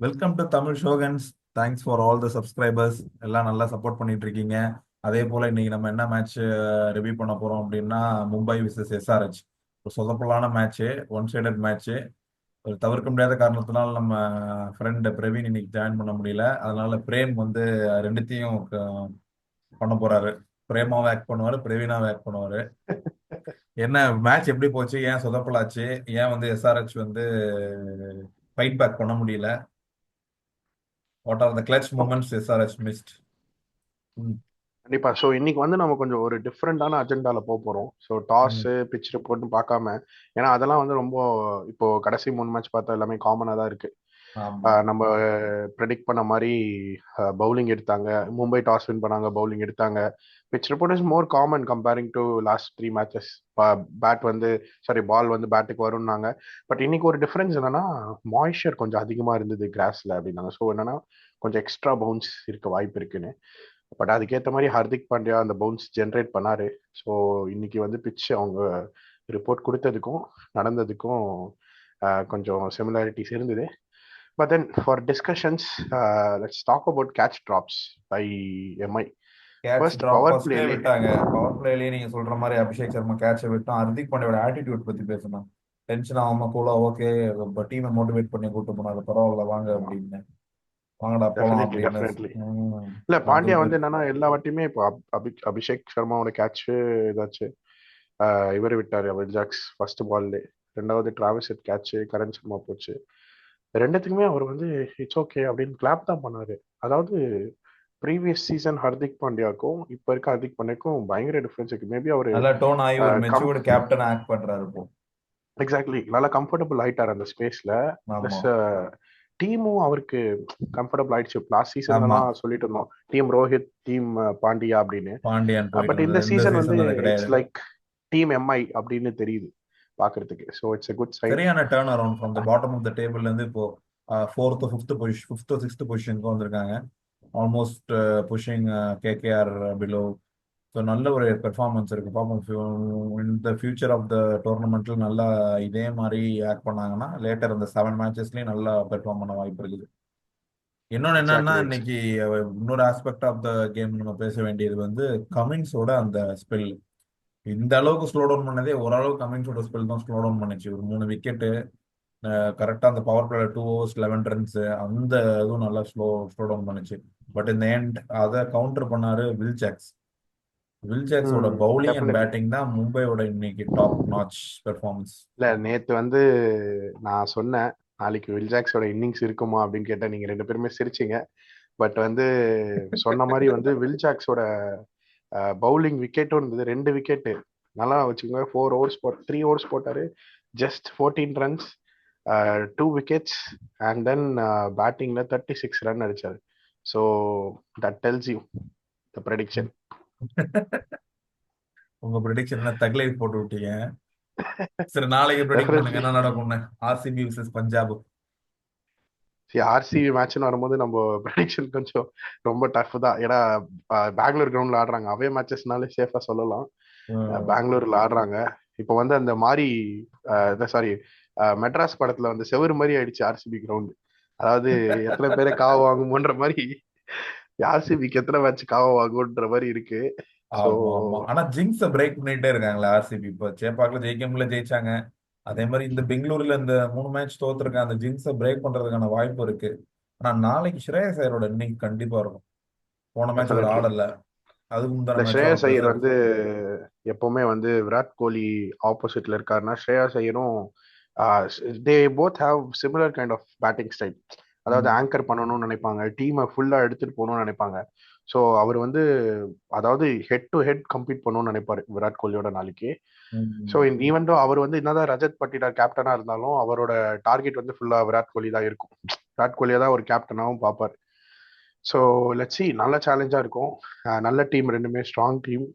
Welcome to Tamil ஷோகன்ஸ். Thanks for all the subscribers. எல்லாம் நல்லா சப்போர்ட் பண்ணிட்டு இருக்கீங்க. அதே போல இன்னைக்கு நம்ம என்ன மேட்ச் ரிவ்யூ பண்ண போறோம் அப்படின்னா, மும்பை விசஸ் எஸ்ஆர்ஹெச். ஒரு சொதப்பலான மேட்ச், ஒன் சைடட் மேட்ச். ஒரு தவிர்க்க முடியாத காரணத்தினால நம்ம ஃப்ரெண்ட் பிரவீன் இன்னைக்கு ஜாயின் பண்ண முடியல. அதனால பிரேம் வந்து ரெண்டுத்தையும் பண்ண போறாரு. பிரேமாவை ஆக்ட் பண்ணுவாரு, பிரவீனாவை ஆக்ட் பண்ணுவாரு. என்ன மேட்ச் எப்படி போச்சு, ஏன் சொதப்பலாச்சு, ஏன் வந்து எஸ்ஆர்ஹெச் வந்து ஃபைட் பேக் பண்ண முடியல, what are the clutch okay, moments SRH missed. ம். கண்டிப்பா. ஸோ இன்னைக்கு வந்து நம்ம கொஞ்சம் ஒரு டிஃப்ரெண்டான அஜெண்டால போறோம். ஸோ டாஸ், ம். பிச் ரிப்போர்ட்னு பார்க்காம, ஏன்னா அதெல்லாம் வந்து ரொம்ப இப்போ கடைசி 3 மேட்ச் பார்த்தா எல்லாமே காமனா தான் இருக்கு. ஆமா. நம்ம ப்ரெடிக்ட் பண்ண மாதிரி பவுலிங் எடுத்தாங்க. மும்பை டாஸ் வின் பண்ணாங்க, பவுலிங் எடுத்தாங்க. Pitch report is more common comparing to last 3 matches. Bat வந்து சாரி பால் வந்து பேட்டுக்கு வரும்னாங்க. பட் இன்னைக்கு ஒரு டிஃபரன்ஸ் என்னன்னா, மாய்ஸ்சர் கொஞ்சம் அதிகமா இருந்தது கிராஸ்ல அப்படின்னாங்க. ஸோ என்னன்னா கொஞ்சம் எக்ஸ்ட்ரா பவுன்ஸ் இருக்க வாய்ப்பு இருக்குன்னு. பட் அதுக்கேற்ற மாதிரி ஹர்திக் பாண்டியா அந்த பவுன்ஸ் ஜென்ரேட் பண்ணாரு. ஸோ இன்னைக்கு வந்து பிச் அவங்க ரிப்போர்ட் கொடுத்ததுக்கும் நடந்ததுக்கும் கொஞ்சம் சிமிலாரிட்டிஸ் இருந்தது. But then for discussions, let's talk about catch drops by MI. Catch first drop power ஃபர்ஸ்டே பிளேலே. விட்டாங்க. பவர் பிளேலயே நீங்க சொல்ற மாதிரி அபிஷேக் சர்மா கேட்சை விட்டோம். ஹர்திக் பாண்டியோட ஆட்டிடியூட் பத்தி பேசணும். டென்ஷன் ஆகாம கூலா ஓகே, டீமை மோட்டிவேட் பண்ணி கூட்டு போனாங்க, பரவாயில்ல வாங்க அப்படின்னு, வாங்கடா போலாம் டெஃபினெட்லி அப்படின்னு. டெஃபினெட்லி. ம். இல்ல, பாண்டியா அது வந்து என்னன்னா எல்லா வாட்டியுமே இப்போ அபிஷேக் சர்மாவோட கேட்ச் ஏதாச்சும் இவர் விட்டாரு, அவர் ஜாக்ஸ் ஃபர்ஸ்ட் பால்ல. ரெண்டாவது Travis head catch, Karan Sharma போச்சு. ரெண்டுத்துக்குமே அவர் வந்து இட்ஸ் ஓகே அப்படின்னு கிளாப் தான் பண்ணாரு. அதாவது ப்ரீவியஸ் சீசன் ஹர்திக் பாண்டியாக்கும் இப்ப இருக்க ஹர்திக் பாண்டியாக்கும் பயங்கர டிஃபரன்ஸ் இருக்கு. மேபி அவரு நல்லா டோன் ஆகி ஒரு கம் மெச்சூர்டு கேப்டன் ஆக்ட் பண்றாரு இப்போ. எக்ஸாக்ட்லி நல்லா கம்ஃபர்டபுள் ஆயிட்டார் அந்த ஸ்பேஸ்ல. ஆமா. பிளஸ் டீமும் அவருக்கு கம்ஃபர்டபுள் ஆயிடுச்சு. லாஸ்ட் ஆமா. சீசன்லாம் சொல்லிட்டு இருந்தோம் டீம் ரோஹித், டீம் பாண்டியா அப்படின்னு. பாண்டியன் போயிட்டு பட் இந்த இருந்தது, இந்த சீசன் வந்து சீசன் அது இட்ஸ் கிடையாது. லைக் டீம் எம்ஐ அப்படின்னு தெரியுது பாக்குறதுக்கு. So it's a good sign. சரியான turn around from the bottom of the டேபிள்ல இருந்து இப்போ fourth fifth position, fifth sixth பொசிஷனுக்கு வந்திருக்காங்க. Almost pushing KKR below. So நல்ல ஒரு பெர்ஃபார்மன்ஸ் இருக்கு. பார்ப்போம் இந்த ஃபியூச்சர் ஆஃப் த டோர்னமெண்ட்ல நல்லா இதே மாதிரி ஆக்ட் பண்ணாங்கன்னா லேட்டர் இந்த 7 மேட்சஸ்லயும் நல்லா பெர்ஃபார்ம் பண்ண வாய்ப்பு இருக்குது. இன்னொன்று என்னன்னா, எக்ஸாக்ட்லி இன்னைக்கு இன்னொரு ஆஸ்பெக்ட் ஆஃப் த கேம் நம்ம பேச வேண்டியது வந்து கமின்ஸோட அந்த ஸ்பெல். இந்த அளவுக்கு ஸ்லோ டவுன் பண்ணதே ஓரளவுக்கு கமின்ஸோட ஸ்பெல் தான் ஸ்லோ டவுன் பண்ணுச்சு. ஒரு 3 விக்கெட்டு கரெக்டாக அந்த பவர் பிளேல 2 overs 11 runs, அந்த இதுவும் நல்லா ஸ்லோ டவுன் பண்ணுச்சு. பட் இந்த எண்ட் அதை கவுண்டர் பண்ணாரு வில் ஜாக்ஸ். வில் ஜாக்ஸோட பவுலிங் அண்ட் டெஃபினெட்லி. பேட்டிங் தான் மும்பையோட இன்னைக்கு டாப் நாச் பெர்ஃபார்மன்ஸ். இல்ல, நேத்து வந்து நான் சொன்னேன் நாளைக்கு வில்ஜாக்ஸோட இன்னிங்ஸ் இருக்குமா அப்படின்னு கேட்டேன். நீங்க ரெண்டு பேருமே சிரிச்சீங்க. பட் வந்து சொன்ன மாதிரி வந்து வில்ஜாக்ஸோட பவுலிங் விக்கெட்டும் இருந்தது. 2 விக்கெட்டு நல்லா வச்சுக்கோங்க. 4 overs 3 overs போட்டாரு. Just 14 runs, 2 wickets. And then பேட்டிங்ல 36 ரன் அடிச்சாரு. So that tells you the prediction. உங்க ப்ரெடிக்ஷன் என்ன தக்லைஃப் போட்டு விட்டீங்க. சரி, நாளைக்கு ப்ரெடிக்ட் பண்ணுங்க டெஃபினெட்லி. என்ன நடக்கும்னு. RCB versus Punjab. சரி, ஆர்சிபி மேட்ச்னு வரும்போது நம்ம ப்ரெடிக்ஷன் கொஞ்சம் ரொம்ப டஃப் தான். ஏன்னா பெங்களூர் கிரவுண்ட்ல ஆடுறாங்க. அவே மேட்சஸ்னாலே சேஃபா சொல்லலாம். பெங்களூர்ல ஆடுறாங்க. இப்போ வந்து அந்த மாதிரி சாரி, மெட்ராஸ் படத்துல வந்து செவரு மாதிரி ஆயிடுச்சு ஆர்சிபி கிரவுண்ட். அதாவது எத்தனை பேரை காவ வாங்குமோன்ற மாதிரி ஆர்சிபிக்கு எத்தனை மேட்ச் காவ வாங்குன்ற மாதிரி இருக்கு. ஸோ ஆமா ஆமா. ஆனா ஜிங்ஸ பிரேக் பண்ணிட்டே இருக்காங்களா ஆர்சிபி. இப்போ சேப்பாக்ல ஜெயிக்க முடியல, ஜெயிச்சாங்க. அதே மாதிரி இந்த பெங்களூர்ல இந்த 3 மேட்ச் தோத்துருக்காங்க. அந்த ஜிங்ஸ பிரேக் பண்றதுக்கான வாய்ப்பு இருக்கு. ஆனா நாளைக்கு ஸ்ரேயஸ் ஐயரோட இன்னிங் கண்டிப்பா இருக்கும். போன மேட்ச் அவர் டெஃபினெட்லி. ஆடல. அதுக்கு முந்தான இந்த மேட்ச் அவர் ஸ்ரேயஸ் ஐயர் ரிசர்வ். வந்து எப்பவுமே வந்து விராட் கோலி ஆப்போசிட்ல இருக்காருன்னா, ஸ்ரேயஸ் ஐயரும் they both have similar kind of batting style. அதாவது ஆங்கர் பண்ணணும்னு நினைப்பாங்க, டீமை ஃபுல்லா எடுத்துட்டு போகணும்னு நினைப்பாங்க. ஸோ அவர் வந்து அதாவது ஹெட் டு ஹெட் கம்பீட் பண்ணணும்னு நினைப்பாரு விராட் கோலியோட நாளைக்கு. ஸோ ஈவன் தோ அவர் வந்து என்னதான் ரஜத் பட்டிதார் கேப்டனா இருந்தாலும் அவரோட டார்கெட் வந்து ஃபுல்லா விராட் கோலி தான் இருக்கும். விராட் கோலியை தான் ஒரு கேப்டனாகவும் பார்ப்பார். ஸோ லெட்ஸ் see, நல்ல சேலஞ்சா இருக்கும். நல்ல டீம், ரெண்டுமே ஸ்ட்ராங் டீம்.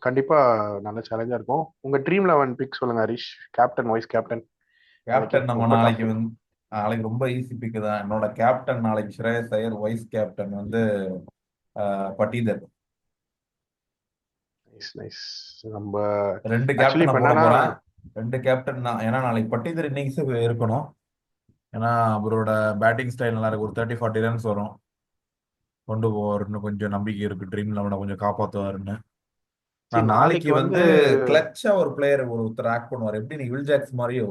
கண்டிப்பா நல்ல சேலஞ்சா இருக்கும். உங்க ட்ரீம் 11 பிக் சொல்லுங்க ஹரிஷ். Captain, vice captain. நாளைக்கு கேப்டன் நம்ம ரொம்ப நாளைக்கு டஃப். வந்து நாளைக்கு ரொம்ப ஈஸி பிக்கு தான். என்னோட கேப்டன் நாளைக்கு ஸ்ரேயஸ் ஐயர், வைஸ் கேப்டன் வந்து பட்டீதர். Nice nice. நம்ம ரெண்டு ஆக்சுவலி கேப்டன் இப்ப நான் போட என்னன்னா போறேன். ரெண்டு கேப்டன் தான், ஏன்னா நாளைக்கு பட்டீதர் இன்னிங்ஸ் இருக்கணும். ஏன்னா அவரோட பேட்டிங் ஸ்டைல் நல்லா இருக்கு. ஒரு 30-40 ரன்ஸ் வரும், கொண்டு போவாருன்னு கொஞ்சம் நம்பிக்கை இருக்கு. ட்ரீம் லெவனை கொஞ்சம் காப்பாற்றுவாருன்னு. நான் நாளைக்கு நாளைக்கு வந்து வந்து கிளட்சா ஒரு பிளேயர் ஒருத்தர் ஆக்ட் பண்ணுவார். எப்படி நீ வில் ஜாக்ஸ் மாதிரியோ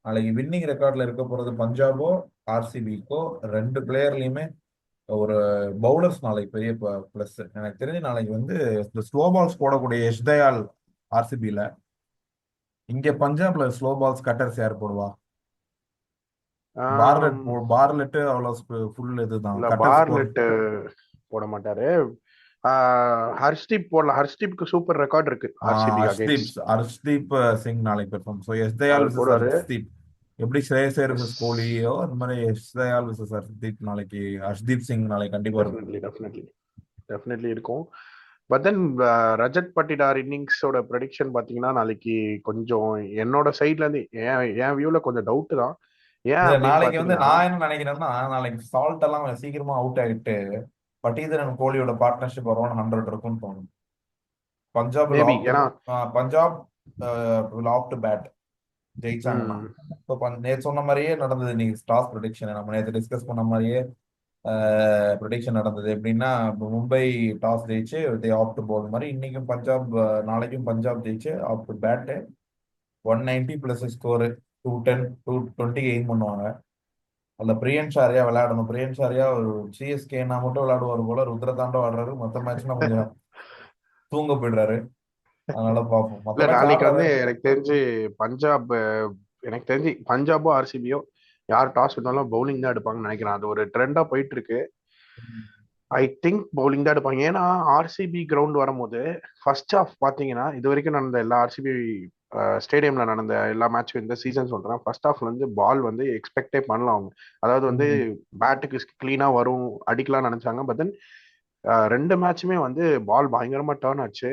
நாளைக்கு வின்னிங் ரெக்கார்ட்ல இருக்க போறது பஞ்சாபோ ஆர்சிபிக்கோ, ரெண்டு பிளேயர்லயுமே ஒரு பவுலர்ஸ் நாளைக்கு பெரிய பிளஸ். எனக்கு தெரிஞ்சு நாளைக்கு வந்து இந்த ஸ்லோ பால்ஸ் போடக்கூடிய யஷ் தயால் ஆர்சிபில, இங்க பஞ்சாப்ல ஸ்லோ பால்ஸ் கட்டர்ஸ் யார் போடுவா? பார்லெட் ஆம், பார்லெட்டு அவ்வளோ ஃபுல் இதுதான் இல்ல கட்டர் ஸ்கோர். பார்னெட் போட மாட்டாரு. ஹர்ஷ்தீப் போடலாம். ஹர்ஷ்தீப்க்கு சூப்பர் ரெக்கார்ட் இருக்கு ஆர்சிபிக்கு ஹர்ஷ்தீப் அகைன்ஸ்ட். ஹர்ஷ்தீப் சிங் நாளைக்கு பெர்ஃபார்ம். ஸோ எஸ் தயால் அவர் விசஸ் போடுவாரு. ஹர்ஷ்தீப். எப்படி ஸ்ரேயஸ் ஐயர் எஸ், விசஸ் கோலியோ அந்த மாதிரி எஸ் தயால் விசஸ் ஹர்ஷ்தீப் நாளைக்கு, ஹர்ஷ்தீப் சிங் நாளைக்கு கண்டிப்பா இருக்கும். டெஃபினெட்லி டெஃபினெட்லி டெஃபினெட்லி இருக்கும். பட் தென் ரஜத் பட்டிடார் இன்னிங்ஸோட ப்ரெடிக்ஷன் பார்த்தீங்கன்னா நாளைக்கு கொஞ்சம் என்னோட சைட்ல இருந்து என் வியூல கொஞ்சம் டவுட் தான். ஏன் இல்ல அப்படின்னு நாளைக்கு வந்து பார்த்தீங்கன்னா, நான் என்ன நினைக்கிறேன்னா, நாளைக்கு சால்ட் எல்லாம் கொஞ்சம் சீக்கிரமா அவுட் ஆயிட்டு பட்டீதரன் கோலியோட பார்ட்னர்ஷிப் அரௌண்ட் 100 இருக்கும்னு தோணும். Punjab will maybe opt to ஏன்னா Punjab will opt to bat ஜெயிச்சாங்கன்னா. ம், இப்போ நேற்று சொன்ன மாதிரியே நடந்தது. நீங்க டாஸ் ப்ரெடிக்ஷன் நம்ம நேற்று டிஸ்கஸ் பண்ண மாதிரியே ப்ரெடிக்ஷன் நடந்தது. எப்படின்னா இப்போ மும்பை டாஸ் ஜெயிச்சு தே ஆப்ட் போல் மாதிரி, இன்னைக்கும் பஞ்சாப் நாளைக்கும் பஞ்சாப் ஜெயிச்சு opt bat 190 plus score 210 220 aim பண்ணுவாங்க. அதுல பிரியன் ஷாரியா விளையாடணும். பிரியன் ஷாரியா ஒரு சிஎஸ்கேனா மட்டும் விளையாடுவார் போல, ருத்ரதாண்டம் ஆடுறாரு. மற்ற மேட்ச்னா கொஞ்சம் தூங்க போயிடுறாரு. அதனால பார்ப்போம். மற்ற இல்ல மேட்ச் நாளைக்கு ஆடுறாரு. வந்து பஞ்சாப் எனக்கு தெரிஞ்சு பஞ்சாபோ ஆர்சிபியோ யார் டாஸ் பண்ணாலும் பவுலிங் தான் எடுப்பாங்கன்னு நினைக்கிறேன். அது ஒரு ட்ரெண்டா போயிட்டு இருக்கு. ஐ திங்க் பவுலிங் தான் எடுப்பாங்க. ஏன்னா ஆர்சிபி கிரவுண்ட் வரும்போது ஃபர்ஸ்ட் ஹாஃப் பாத்தீங்கன்னா இது வரைக்கும் நடந்த எல்லா ஆர்சிபி ஸ்டேடியம்ல நடந்த எல்லா மேட்சும் இந்த சீசன் சொல்றேன், ஃபர்ஸ்ட் ஹாஃப்ல வந்து பால் வந்து எக்ஸ்பெக்டே பண்ணலாம் அவங்க. அதாவது வந்து பேட்டுக்கு கிளீனா வரும் அடிக்கலாம் நினைச்சாங்க. பட் தென் ரெண்டு மேட்சுமே வந்து பால் பயங்கரமா டேர்ன் ஆச்சு.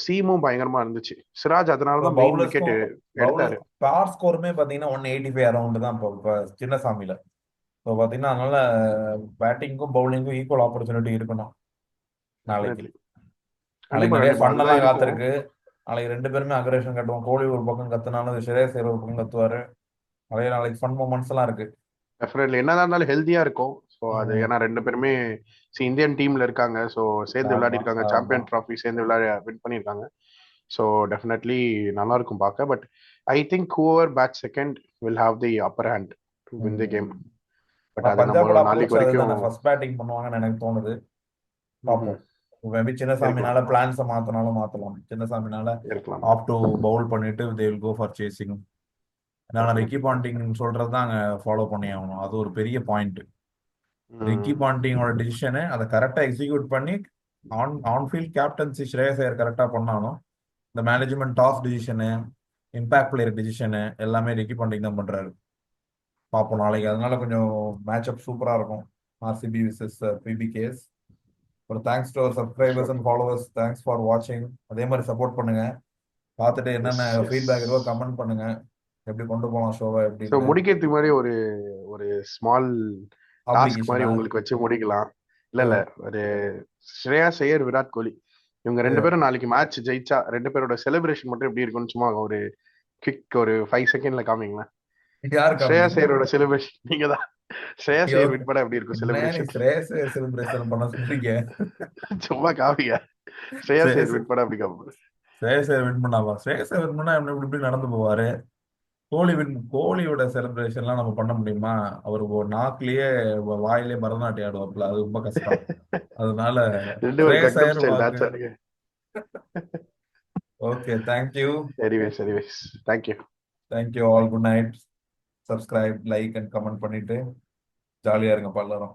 சீமும் பயங்கரமா இருந்துச்சு. சிராஜ் அதனாலதான் மெயின் விக்கெட் பவுலர்ஸ்க்கும் எடுத்தாரு. பார் ஸ்கோருமே பாத்தீங்கன்னா 185 அரௌண்ட் தான் இப்போ சின்னசாமியில. ஸோ பாத்தீங்கன்னா அதனால பேட்டிங்க்கும் பவுலிங்க்கும் ஈக்குவல் ஆப்பர்ச்சுனிட்டி இருக்கணும் நாளைக்கு. டெஃபினெட்லி. நாளைக்கு கண்டிப்பா நிறைய கண்டிப்பா ஃபன் அதுதான் எல்லாம் இருக்கும். காத்திருக்கு. நாளைக்கு ரெண்டு பேருமே அக்ரேஷன் கட்டுவோம். கோலி ஒரு பக்கம் கத்துனாலும் ஸ்ரேயஸ் ஐயர் ஒரு பக்கம் கத்துவாரு. நிறைய நாளைக்கு ஃபன் மூமெண்ட்ஸ் எல்லாம் இருக்கு. டெஃபினெட்லி என்னதான் இருந்தாலும் ஹெல்த்தியா இருக்கும். ஸோ அது ம். ஏன்னா ரெண்டு பேருமே இந்தியன் டீம்ல இருக்காங்க. ஸோ சேர்ந்து விளையாடி ஆமா இருக்காங்க. ஆமா. சாம்பியன் ட்ராஃபி சேர்ந்து வின் பண்ணியிருக்காங்க. ஸோ டெஃபினெட்லி நல்லா இருக்கும் பார்க்க. But I think whoever bat second will have the upper hand to win the game. But ஆனா அது பஞ்சாபோட நம்ம அப்ரோச் நாளைக்கு வரைக்கும். அதுதானே, ஃபர்ஸ்ட் பேட்டிங் பண்ணுவாங்கன்னு எனக்கு தோணுது. ம்ஹும். பார்ப்போம். மேபி இருக்கலாம் சின்னசாமினால பிளான்ஸை மாத்தினாலும் மாத்தலாம். சின்னசாமினால இருக்கலாம். ஆப் டு பவுல் பண்ணிட்டு they will go for chasing. நான் ரிக்கி டெஃபினெட்லி. பாண்டிங் சொல்றது தான் அங்கே ஃபாலோ பண்ணி ஆகணும். அது ஒரு பெரிய பாயிண்ட். ரிக்கி ம். பாண்டிங்கோட டிசிஷனு அதை கரெக்டாக எக்ஸிக்யூட் பண்ணி ஆன்ஃபீல்ட் கேப்டன்சி ஸ்ரேயஸ் ஐயர் கரெக்டாக பண்ணாலும் இந்த management toss decision, impact player decision எல்லாமே ரிக்கி பாண்டிங் தான் பண்றாரு. பார்ப்போம் நாளைக்கு. அதனால கொஞ்சம் மேட்ச் அப் சூப்பராக இருக்கும். RCB versus PBKS. ஒரு thanks to our subscribers sure. And followers. Thanks for வாட்சிங். அதே மாதிரி சப்போர்ட் பண்ணுங்க. பார்த்துட்டு எஸ் என்னென்ன எஸ். ஃபீட்பேக் இருக்கோ கமெண்ட் பண்ணுங்க. எப்படி கொண்டு போகலாம் ஷோவை ஸோ எப்படின்னு. முடிக்கிறதுக்கு மாதிரி ஒரு ஒரு ஸ்மால் டாஸ்க் மாதிரி ஆப்ளிகேஷனா? உங்களுக்கு வச்சு முடிக்கலாம். இல்ல இல்ல, ஒரு ஸ்ரேயாஸ் ஐயர் விராட் கோலி இவங்க ரெண்டு பேரும் நாளைக்கு மேட்ச் ஜெயிச்சா ரெண்டு பேரோட செலிப்ரேஷன் மட்டும் எப்படி இருக்கும்னு சும்மா ஒரு குவிக் ஒரு 5 செகண்ட்ல காமிங்களேன். யாரு ஸ்ரேயாஸ் காமிக்கணும்? ஐயரோட செலிப்ரேஷன் நீங்க தான். ஸ்ரேயாஸ் ஐயோ, ஐயர் வின் பண்ணா எப்படி இருக்கும் என்ன நீ செலிப்ரேஷன்? ஸ்ரேயஸ் செலிப்ரேஷன் பண்ண சொல்றீங்க? சும்மா காமிங்க. ஸ்ரேயாஸ் ஐயர் ஸ்ரேயஸ் வின் பண்ணா எப்படி காமிங்க? ஸ்ரேயஸ் வின் பண்ணாவா? ஸ்ரேயஸ் வின் பண்ணா இப்படி இப்படி நடந்து போவாரு. கோலியோட செலிப்ரேஷன்லாம் நம்ம பண்ண முடியுமா? அவர் ஒரு நாக்கிலேயே வாயிலே பரதநாட்டியம் ஆடுவாப்ல, அது ரொம்ப கஷ்டம். அதனால ரெண்டு ஒரு ஸ்ரேயஸ் கங்டம் ஐயர் ஸ்டைல் வாக்கு. டான்ஸ் ஆடுங்க. Okay, thank you. Anyways anyways, thank you. Thank you all. Good night. Subscribe, like and comment பண்ணிட்டு ஜாலியா இருங்க எல்லாரும்.